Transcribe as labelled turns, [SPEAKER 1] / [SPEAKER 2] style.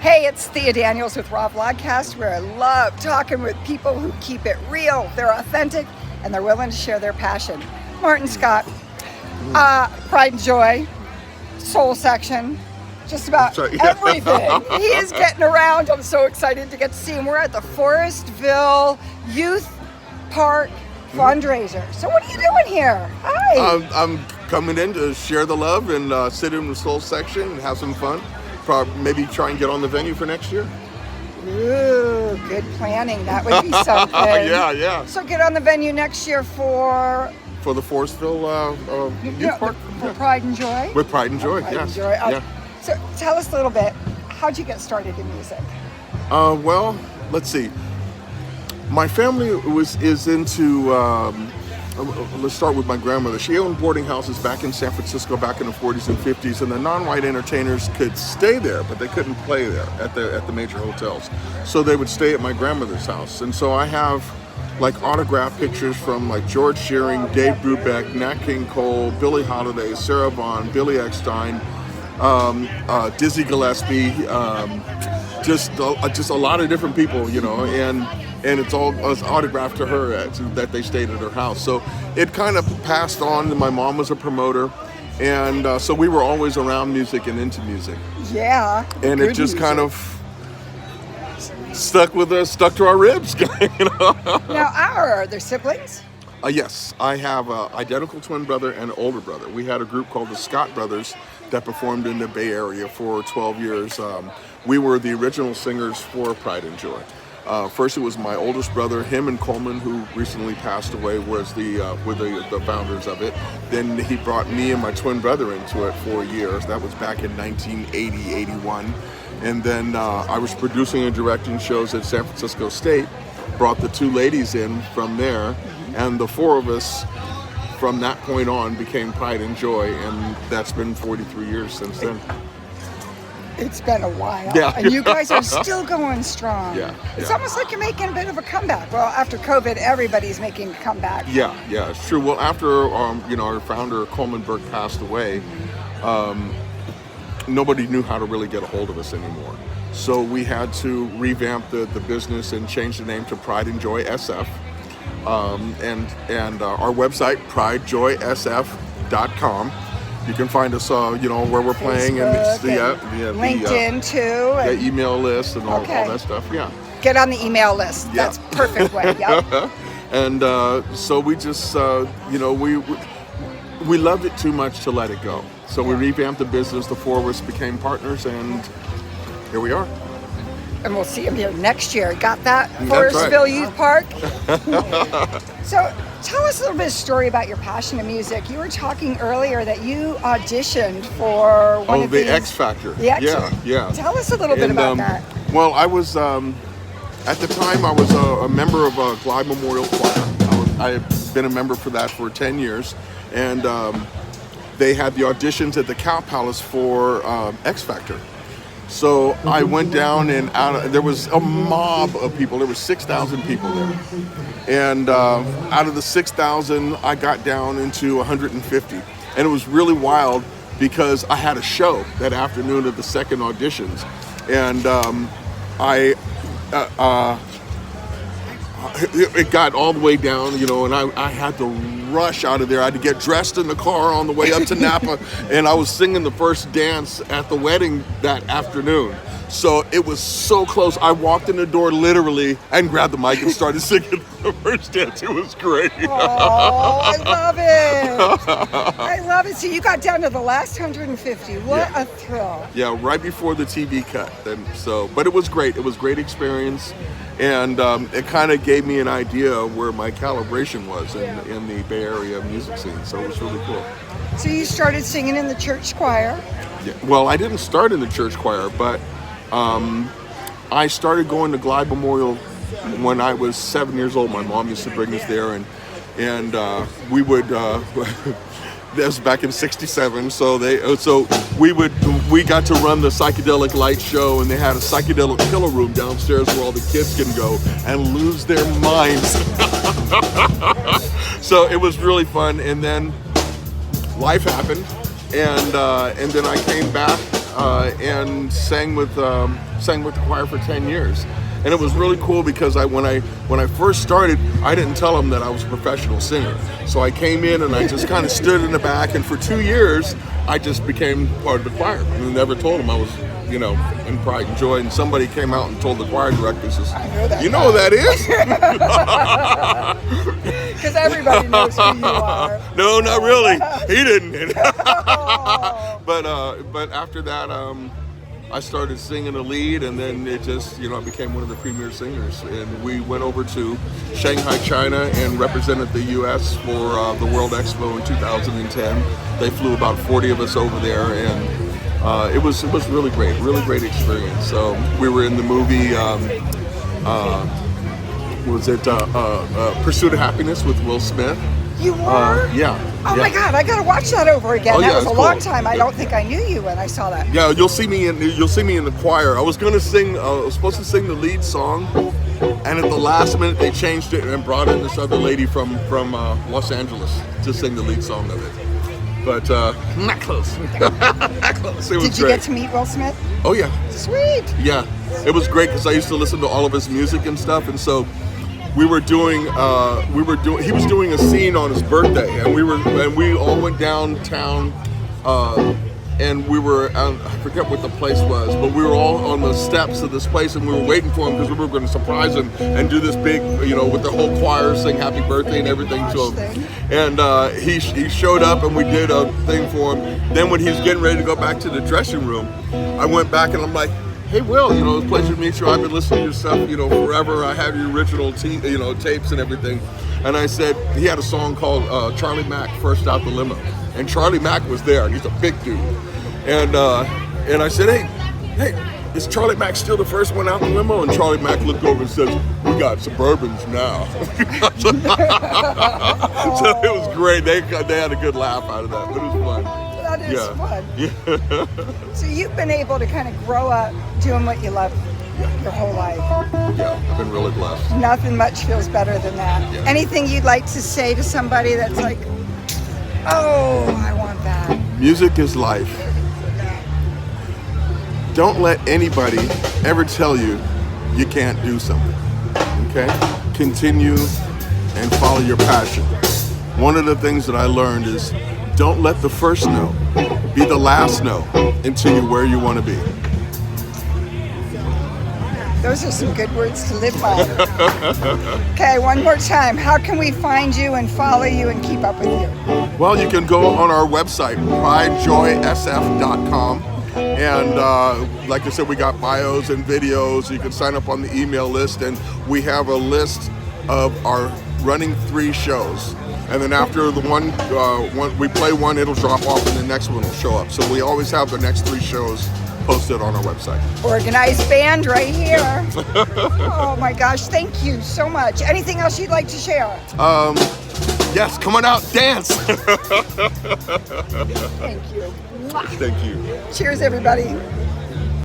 [SPEAKER 1] Hey, it's Daniels with R.A.W.Vlogcast, where I love talking with people who keep it real, they're authentic, and they're willing to share their passion. Martin Scott, Pride and Joy, Soul Section, just about everything. He is getting around. I'm so excited to get to see him. We're at the Forestville Youth Park fundraiser. So what are you doing here? Hi.
[SPEAKER 2] I'm coming in to share the love and sit in the Soul Section and have some fun. Maybe try and get on the venue for next year.
[SPEAKER 1] Ooh, good planning. That would be something.
[SPEAKER 2] Yeah.
[SPEAKER 1] So get on the venue next year for
[SPEAKER 2] the Forestville Youth Park.
[SPEAKER 1] For Pride and Joy?
[SPEAKER 2] With Pride and Joy,
[SPEAKER 1] Pride
[SPEAKER 2] yes.
[SPEAKER 1] And Joy. So tell us a little bit, how'd you get started in music?
[SPEAKER 2] Well, let's see. My family is into, let's start with my grandmother. She owned boarding houses back in San Francisco back in the 40s and 50s, and the non-white entertainers could stay there, but they couldn't play there at the major hotels. So they would stay at my grandmother's house. And so I have like autographed pictures from like George Shearing, Dave Brubeck, Nat King Cole, Billie Holiday, Sarah Vaughan, Billy Eckstine, Dizzy Gillespie, just a lot of different people, you know, and it's all autographed to her that they stayed at her house. So it kind of passed on. My mom was a promoter, and so we were always around music and into music.
[SPEAKER 1] Yeah.
[SPEAKER 2] And it just kind of stuck to our ribs. You know?
[SPEAKER 1] Now, are there siblings?
[SPEAKER 2] Yes, I have an identical twin brother and an older brother. We had a group called the Scott Brothers that performed in the Bay Area for 12 years. We were the original singers for Pride and Joy. First, it was my oldest brother, him and Coleman, who recently passed away, were the founders of it. Then he brought me and my twin brother into it for years. That was back in 1980, 81. And then I was producing and directing shows at San Francisco State, brought the two ladies in from there, and the four of us from that point on became Pride and Joy, and that's been 43 years since then.
[SPEAKER 1] It's been a while.
[SPEAKER 2] Yeah.
[SPEAKER 1] And you guys are still going strong.
[SPEAKER 2] Yeah.
[SPEAKER 1] It's almost like you're making a bit of a comeback. Well, after COVID, everybody's making a comeback.
[SPEAKER 2] Yeah, it's true. Well, after our founder Coleman Burke passed away, nobody knew how to really get a hold of us anymore. So we had to revamp the business and change the name to Pride and Joy SF. And our website, PRIDE&JOY.com. You can find us, where we're playing,
[SPEAKER 1] Facebook,
[SPEAKER 2] and
[SPEAKER 1] LinkedIn too,
[SPEAKER 2] the email list and all that stuff. Yeah.
[SPEAKER 1] Get on the email list.
[SPEAKER 2] Yeah.
[SPEAKER 1] That's perfect way. Yep.
[SPEAKER 2] And so we just, we loved it too much to let it go. So we revamped the business. The four of us became partners, and here we are.
[SPEAKER 1] And we'll see him here next year. Got that?
[SPEAKER 2] That's
[SPEAKER 1] Forestville
[SPEAKER 2] right.
[SPEAKER 1] Youth Park. So tell us a little bit of story about your passion in music. You were talking earlier that you auditioned for one of
[SPEAKER 2] the
[SPEAKER 1] these.
[SPEAKER 2] X Factor.
[SPEAKER 1] The X Factor.
[SPEAKER 2] Yeah.
[SPEAKER 1] Tell us a little bit about that.
[SPEAKER 2] Well, I was, at the time, I was a member of a Glide Memorial Choir. I had been a member for that for 10 years. And they had the auditions at the Cow Palace for X Factor. So I went down, and there was a mob of people. There were 6,000 people there. And out of the 6,000, I got down into 150. And it was really wild because I had a show that afternoon at the second auditions. And it got all the way down, and I had to rush out of there. I had to get dressed in the car on the way up to Napa, and I was singing the first dance at the wedding that afternoon. So it was so close. I walked in the door literally and grabbed the mic and started singing the first dance. It was great.
[SPEAKER 1] Oh, I love it. I love it. So you got down to the last 150. What a thrill.
[SPEAKER 2] Yeah, right before the TV cut. But it was great. It was a great experience. And it kind of gave me an idea of where my calibration was in the Bay Area music scene. So it was really cool.
[SPEAKER 1] So you started singing in the church choir?
[SPEAKER 2] Yeah. Well, I didn't start in the church choir, but I started going to Glide Memorial when I was 7 years old. My mom used to bring us there, and we would. That was back in '67, so we got to run the psychedelic light show, and they had a psychedelic pillow room downstairs where all the kids can go and lose their minds. So it was really fun, and then life happened, and then I came back and sang with the choir for 10 years. And it was really cool because when I first started, I didn't tell them that I was a professional singer. So I came in and I just kind of stood in the back, and for 2 years, I just became part of the choir. And I never told them I was, you know, in Pride and Joy. And somebody came out and told the choir director, says, "You know who that is?"
[SPEAKER 1] Because everybody knows who you are.
[SPEAKER 2] No, not really. He didn't. But after that, I started singing a lead, and then it just, you know, I became one of the premier singers. And we went over to Shanghai, China, and represented the U.S. for the World Expo in 2010. They flew about 40 of us over there, and it was really great experience. So we were in the movie. Was it Pursuit of Happiness with Will Smith?
[SPEAKER 1] You were?
[SPEAKER 2] Yeah.
[SPEAKER 1] Oh my God, I gotta watch that over again.
[SPEAKER 2] Oh,
[SPEAKER 1] that
[SPEAKER 2] yeah,
[SPEAKER 1] was a
[SPEAKER 2] it's
[SPEAKER 1] long
[SPEAKER 2] cool.
[SPEAKER 1] time. I don't think I knew you when I saw that.
[SPEAKER 2] Yeah, you'll see me in the choir. I was gonna sing. I was supposed to sing the lead song, and at the last minute they changed it and brought in this other lady from Los Angeles to sing the lead song of it. But not close. Not close. It was
[SPEAKER 1] Did you
[SPEAKER 2] great.
[SPEAKER 1] get to meet Will Smith?
[SPEAKER 2] Oh yeah.
[SPEAKER 1] Sweet.
[SPEAKER 2] Yeah, it was great because I used to listen to all of his music and stuff, and so he was doing a scene on his birthday, and we all went downtown, and we were, I forget what the place was, but we were all on the steps of this place, and we were waiting for him because we were going to surprise him and do this big, you know, with the whole choir, sing happy birthday and everything to him. And he showed up, and we did a thing for him. Then when he was getting ready to go back to the dressing room, I went back and I'm like, "Hey Will, you know, it's a pleasure to meet you. I've been listening to your stuff, you know, forever. I have your original tapes and everything." And I said, he had a song called Charlie Mack, First Out the Limo. And Charlie Mack was there, and he's a big dude. And I said, hey, is Charlie Mack still the first one out the limo? And Charlie Mack looked over and says, "We got Suburbans now." So it was great. They had a good laugh out of that. It was fun.
[SPEAKER 1] That is fun.
[SPEAKER 2] Yeah.
[SPEAKER 1] So you've been able to kind of grow up doing what you love your whole life.
[SPEAKER 2] Yeah, I've been really blessed.
[SPEAKER 1] Nothing much feels better than that.
[SPEAKER 2] Yeah.
[SPEAKER 1] Anything you'd like to say to somebody that's like, "Oh, I want that."
[SPEAKER 2] Music is life. Don't let anybody ever tell you you can't do something. Okay? Continue and follow your passion. One of the things that I learned is don't let the first no be the last no until you're where you want to be.
[SPEAKER 1] Those are some good words to live by. Okay, one more time. How can we find you and follow you and keep up with you?
[SPEAKER 2] Well, you can go on our website, PRIDE&JOY.com. And like I said, we got bios and videos. You can sign up on the email list, and we have a list of our running 3 shows. And then after the one we play one, it'll drop off, and the next one will show up. So we always have the next 3 shows posted on our website.
[SPEAKER 1] Organized band right here. Oh my gosh, thank you so much. Anything else you'd like to share?
[SPEAKER 2] Yes, come on out, dance.
[SPEAKER 1] Thank you.
[SPEAKER 2] Thank you.
[SPEAKER 1] Cheers, everybody.